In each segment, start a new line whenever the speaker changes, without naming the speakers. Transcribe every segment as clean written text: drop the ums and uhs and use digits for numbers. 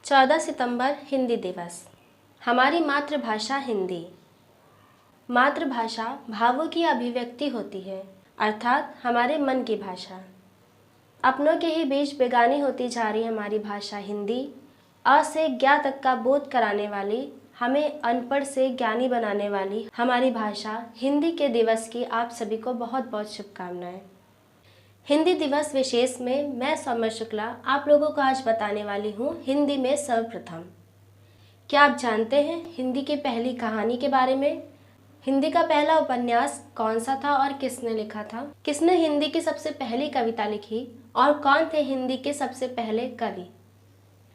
14 सितंबर हिंदी दिवस। हमारी मातृभाषा हिंदी। मातृभाषा भावों की अभिव्यक्ति होती है, अर्थात हमारे मन की भाषा। अपनों के ही बीच बेगानी होती जा रही हमारी भाषा हिंदी, अ से ज्ञा तक का बोध कराने वाली, हमें अनपढ़ से ज्ञानी बनाने वाली हमारी भाषा हिंदी के दिवस की आप सभी को बहुत बहुत शुभकामनाएं। हिंदी दिवस विशेष में मैं सौम्या शुक्ला आप लोगों को आज बताने वाली हूँ हिंदी में सर्वप्रथम। क्या आप जानते हैं हिंदी की पहली कहानी के बारे में? हिंदी का पहला उपन्यास कौन सा था और किसने लिखा था? किसने हिंदी की सबसे पहली कविता लिखी और कौन थे हिंदी के सबसे पहले कवि?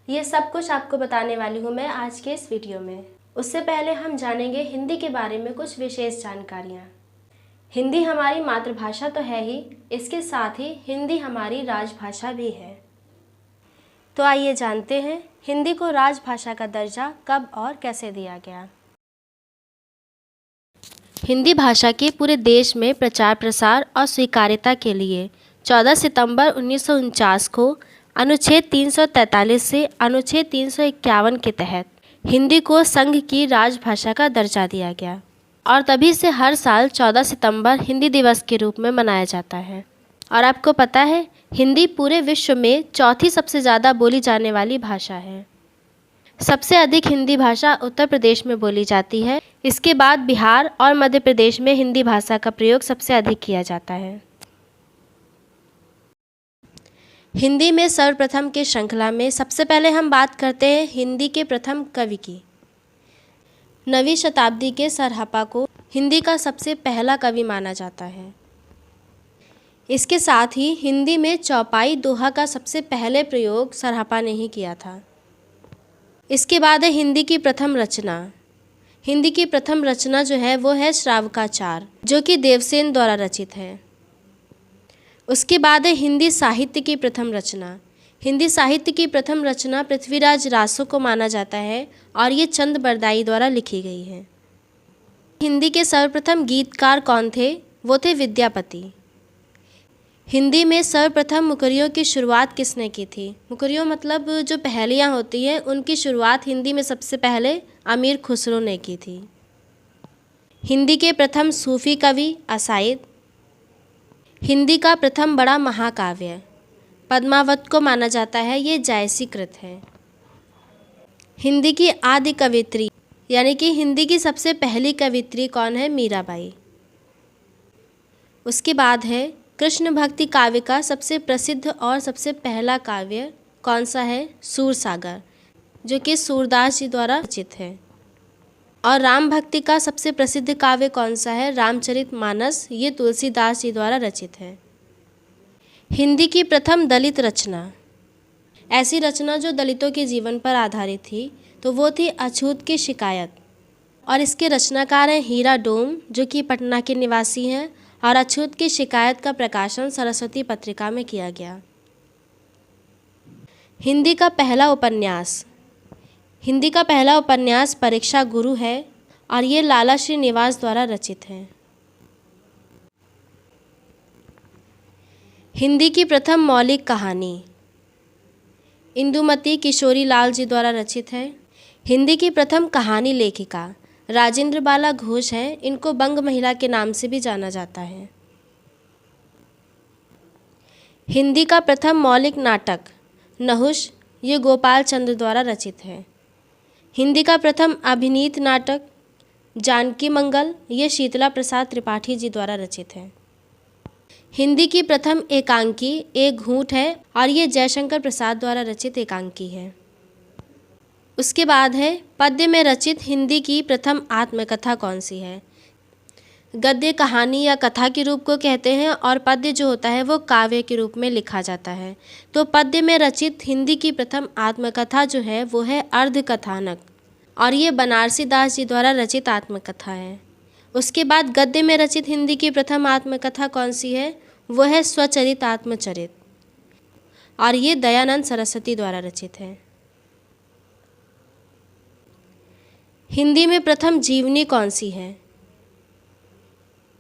ये सब कुछ आपको बताने वाली हूँ मैं आज के इस वीडियो में। उससे पहले हम जानेंगे हिंदी के बारे में कुछ विशेष जानकारियाँ। हिंदी हमारी मातृभाषा तो है ही, इसके साथ ही हिंदी हमारी राजभाषा भी है। तो आइए जानते हैं हिंदी को राजभाषा का दर्जा कब और कैसे दिया गया। हिंदी भाषा के पूरे देश में प्रचार प्रसार और स्वीकार्यता के लिए 14 सितंबर 1949 को अनुच्छेद 343 से अनुच्छेद 351 के तहत हिंदी को संघ की राजभाषा का दर्जा दिया गया और तभी से हर साल 14 सितंबर हिंदी दिवस के रूप में मनाया जाता है। और आपको पता है हिंदी पूरे विश्व में चौथी सबसे ज़्यादा बोली जाने वाली भाषा है। सबसे अधिक हिंदी भाषा उत्तर प्रदेश में बोली जाती है। इसके बाद बिहार और मध्य प्रदेश में हिंदी भाषा का प्रयोग सबसे अधिक किया जाता है। हिंदी में सर्वप्रथम की श्रृंखला में सबसे पहले हम बात करते हैं हिंदी के प्रथम कवि की। 9वीं शताब्दी के सरहपा को हिंदी का सबसे पहला कवि माना जाता है। इसके साथ ही हिंदी में चौपाई दोहा का सबसे पहले प्रयोग सरहपा ने ही किया था। इसके बाद है हिंदी की प्रथम रचना। हिंदी की प्रथम रचना जो है वो है श्रावकाचार, जो कि देवसेन द्वारा रचित है। उसके बाद है हिंदी साहित्य की प्रथम रचना। हिंदी साहित्य की प्रथम रचना पृथ्वीराज रासो को माना जाता है और ये चंद बरदाई द्वारा लिखी गई है। हिंदी के सर्वप्रथम गीतकार कौन थे? वो थे विद्यापति। हिंदी में सर्वप्रथम मुकरियों की शुरुआत किसने की थी? मुकरियों मतलब जो पहेलियाँ होती हैं, उनकी शुरुआत हिंदी में सबसे पहले अमीर खुसरो ने की थी। हिंदी के प्रथम सूफी कवि असाइद। हिंदी का प्रथम बड़ा महाकाव्य पद्मावत को माना जाता है, ये जायसी कृत है। हिंदी की आदि कवित्री यानी कि हिंदी की सबसे पहली कवित्री कौन है? मीराबाई। उसके बाद है कृष्ण भक्ति काव्य का सबसे प्रसिद्ध और सबसे पहला काव्य कौन सा है? सूरसागर, जो कि सूरदास जी द्वारा रचित है। और राम भक्ति का सबसे प्रसिद्ध काव्य कौन सा है? रामचरितमानस, ये तुलसीदास जी द्वारा रचित है। हिंदी की प्रथम दलित रचना, ऐसी रचना जो दलितों के जीवन पर आधारित थी, तो वो थी अछूत की शिकायत। और इसके रचनाकार हैं हीरा डोम, जो कि पटना के निवासी हैं। और अछूत की शिकायत का प्रकाशन सरस्वती पत्रिका में किया गया। हिंदी का पहला उपन्यास, हिंदी का पहला उपन्यास परीक्षा गुरु है और ये लाला श्रीनिवास द्वारा रचित है। हिंदी की प्रथम मौलिक कहानी इंदुमती किशोरी लाल जी द्वारा रचित है। हिंदी की प्रथम कहानी लेखिका राजेंद्र बाला घोष हैं। इनको बंग महिला के नाम से भी जाना जाता है। हिंदी का प्रथम मौलिक नाटक नहुष, ये गोपाल चंद्र द्वारा रचित है। हिंदी का प्रथम अभिनीत नाटक जानकी मंगल, ये शीतला प्रसाद त्रिपाठी जी द्वारा रचित है। हिंदी की प्रथम एकांकी एक घूंट है और ये जयशंकर प्रसाद द्वारा रचित एकांकी है। उसके बाद है पद्य में रचित हिंदी की प्रथम आत्मकथा कौन सी है? गद्य कहानी या कथा के रूप को कहते हैं और पद्य जो होता है वो काव्य के रूप में लिखा जाता है। तो पद्य में रचित हिंदी की प्रथम आत्मकथा जो है वो है अर्धकथानक और ये बनारसी दास जी द्वारा रचित आत्मकथा है। उसके बाद गद्य में रचित हिंदी की प्रथम आत्मकथा कौन सी है? वो है स्वचरित आत्मचरित और ये दयानंद सरस्वती द्वारा रचित है। हिंदी में प्रथम जीवनी कौन सी है?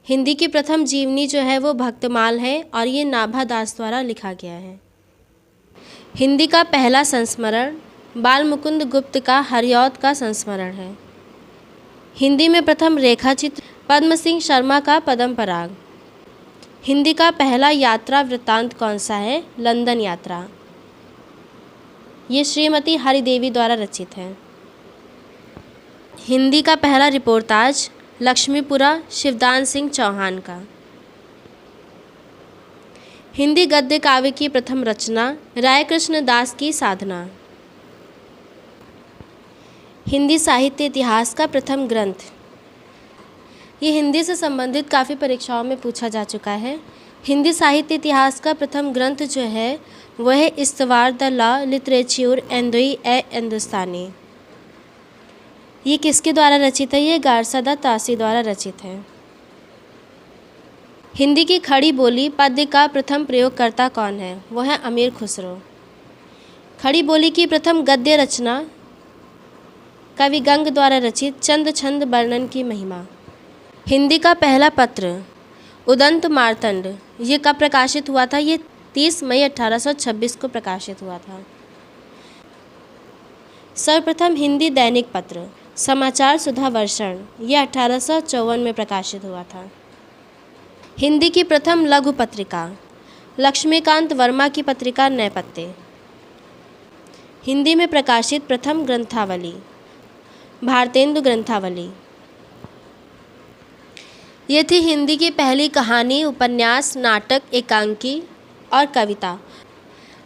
हिंदी की प्रथम जीवनी जो है वो भक्तमाल है और ये नाभा दास द्वारा लिखा गया है। हिंदी का पहला संस्मरण बाल मुकुंद गुप्त का हरिऔध का संस्मरण है। हिंदी में प्रथम रेखाचित्र पद्म सिंह शर्मा का पद्म पराग। हिंदी का पहला यात्रा वृत्तांत कौन सा है? लंदन यात्रा। ये श्रीमती हरिदेवी द्वारा रचित है। हिंदी का पहला रिपोर्टाज लक्ष्मीपुरा शिवदान सिंह चौहान का। हिंदी गद्य काव्य की प्रथम रचना राय कृष्ण दास की साधना। हिंदी साहित्य इतिहास का प्रथम ग्रंथ। ये हिंदी से संबंधित काफ़ी परीक्षाओं में पूछा जा चुका है। हिंदी साहित्य इतिहास का प्रथम ग्रंथ जो है वह है इस्तवार द लॉ लिटरेच्योर एंदोई ए हिंदुस्तानी। ये किसके द्वारा रचित है? ये गारसादा तासी द्वारा रचित है। हिंदी की खड़ी बोली पद्य का प्रथम प्रयोगकर्ता कौन है? वो है अमीर खुसरो। खड़ी बोली की प्रथम गद्य रचना कवि गंग द्वारा रचित चंद छंद वर्णन की महिमा। हिंदी का पहला पत्र उदंत मार्तंड ये कब प्रकाशित हुआ था? ये 30 मई 1826 को प्रकाशित हुआ था। सर्वप्रथम हिंदी दैनिक पत्र समाचार सुधा वर्षण ये 1854 में प्रकाशित हुआ था। हिंदी की प्रथम लघु पत्रिका लक्ष्मीकांत वर्मा की पत्रिका नैपत्य। हिंदी में प्रकाशित प्रथम ग्रंथावली भारतेंदु ग्रंथावली। ये थी हिंदी की पहली कहानी, उपन्यास, नाटक, एकांकी और कविता।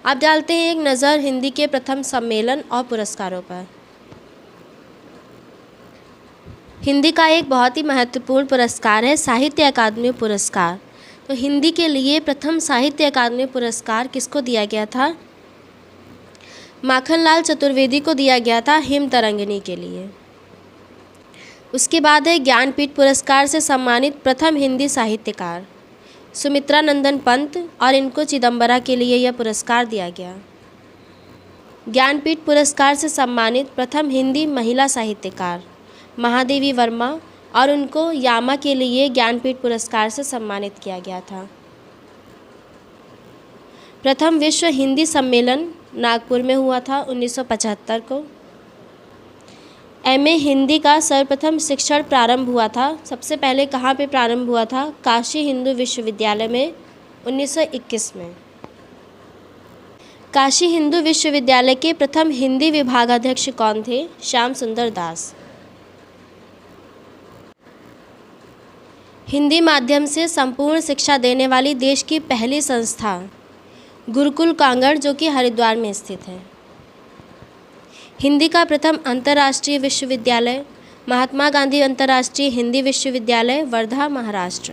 अब डालते हैं एक नज़र हिंदी के प्रथम सम्मेलन और पुरस्कारों पर। हिंदी का एक बहुत ही महत्वपूर्ण पुरस्कार है साहित्य अकादमी पुरस्कार। तो हिंदी के लिए प्रथम साहित्य अकादमी पुरस्कार किसको दिया गया था? माखनलाल चतुर्वेदी को दिया गया था हिम तरंगिणी के लिए। उसके बाद है ज्ञानपीठ पुरस्कार से सम्मानित प्रथम हिंदी साहित्यकार सुमित्रा नंदन पंत, और इनको चिदम्बरा के लिए यह पुरस्कार दिया गया। ज्ञानपीठ पुरस्कार से सम्मानित प्रथम हिंदी महिला साहित्यकार महादेवी वर्मा, और उनको यामा के लिए ज्ञानपीठ पुरस्कार से सम्मानित किया गया था। प्रथम विश्व हिंदी सम्मेलन नागपुर में हुआ था 1975 को। एमए हिंदी का सर्वप्रथम शिक्षण प्रारंभ हुआ था। सबसे पहले कहाँ पे प्रारंभ हुआ था? काशी हिंदू विश्वविद्यालय में 1921 में। काशी हिंदू विश्वविद्यालय के प्रथम हिंदी विभागाध्यक्ष कौन थे? श्याम सुंदर दास। हिंदी माध्यम से संपूर्ण शिक्षा देने वाली देश की पहली संस्था गुरुकुल कांगड़, जो कि हरिद्वार में स्थित है। हिंदी का प्रथम अंतर्राष्ट्रीय विश्वविद्यालय महात्मा गांधी अंतर्राष्ट्रीय हिंदी विश्वविद्यालय, वर्धा, महाराष्ट्र।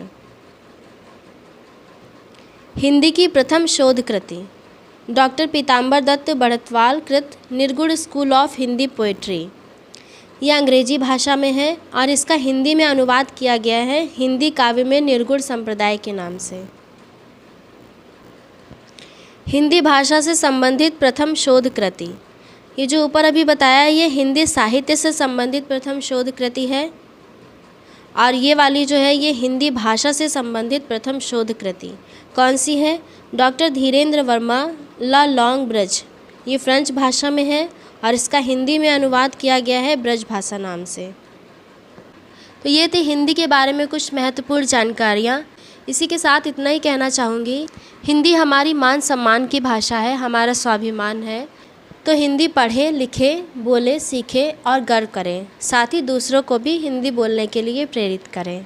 हिंदी की प्रथम शोध कृति डॉक्टर पीताम्बर दत्त बढ़तवाल कृत निर्गुण स्कूल ऑफ हिंदी पोएट्री। यह अंग्रेजी भाषा में है और इसका हिंदी में अनुवाद किया गया है हिंदी काव्य में निर्गुण संप्रदाय के नाम से। हिंदी भाषा से संबंधित प्रथम शोध कृति, ये जो ऊपर अभी बताया ये हिंदी साहित्य से संबंधित प्रथम शोध कृति है, और ये वाली जो है ये हिंदी भाषा से संबंधित प्रथम शोध कृति कौन सी है? डॉक्टर धीरेन्द्र वर्मा ला लॉन्ग ब्रिज। ये फ्रेंच भाषा में है और इसका हिंदी में अनुवाद किया गया है ब्रज भाषा नाम से। तो ये थी हिंदी के बारे में कुछ महत्वपूर्ण जानकारियाँ। इसी के साथ इतना ही कहना चाहूँगी, हिंदी हमारी मान सम्मान की भाषा है, हमारा स्वाभिमान है। तो हिंदी पढ़ें, लिखें, बोलें, सीखें और गर्व करें। साथ ही दूसरों को भी हिंदी बोलने के लिए प्रेरित करें।